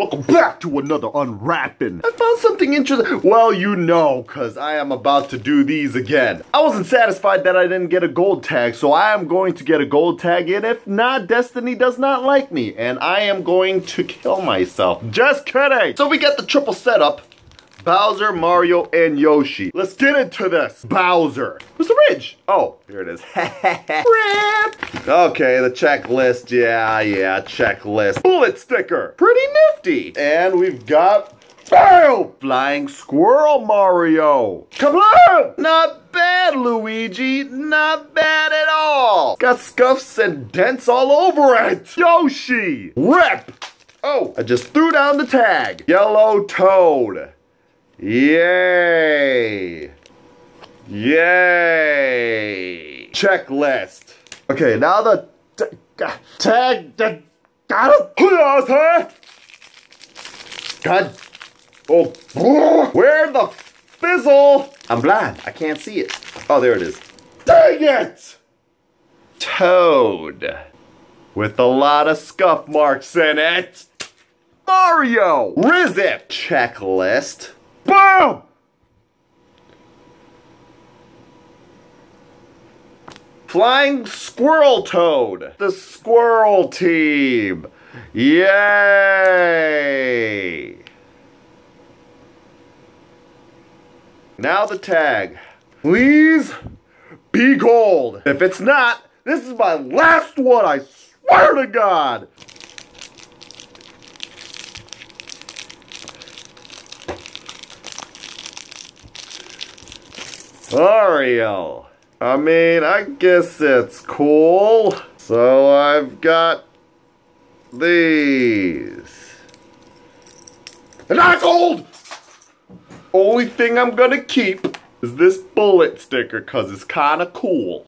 welcome back to another unwrapping. I found something interesting. Well, you know, cause I am about to do these again. I wasn't satisfied that I didn't get a gold tag, so I am going to get a gold tag, and if not, Destiny does not like me, and I am going to kill myself. Just kidding! So we get the triple setup. Bowser, Mario, and Yoshi. Let's get into this. Bowser. Where's the ridge? Oh, here it is. Rip. Okay, the checklist. Yeah, checklist. Bullet sticker. Pretty nifty. And we've got Flying Squirrel Mario. Come on! Not bad, Luigi. Not bad at all. Got scuffs and dents all over it. Yoshi. Rip. Oh, I just threw down the tag. Yellow Toad. Yay! Yay! Checklist. Okay, now the tag. God. Oh, where the fizzle? I'm blind. I can't see it. Oh, there it is. Dang it! Toad. With a lot of scuff marks in it. Mario. Rizip. Checklist. Boom! Flying Squirrel Toad. The Squirrel Team. Yay! Now the tag. Please be gold. If it's not, this is my last one, I swear to God. Mario. I mean, I guess it's cool. So I've got these. And not gold! Only thing I'm gonna keep is this bullet sticker, cause it's kinda cool.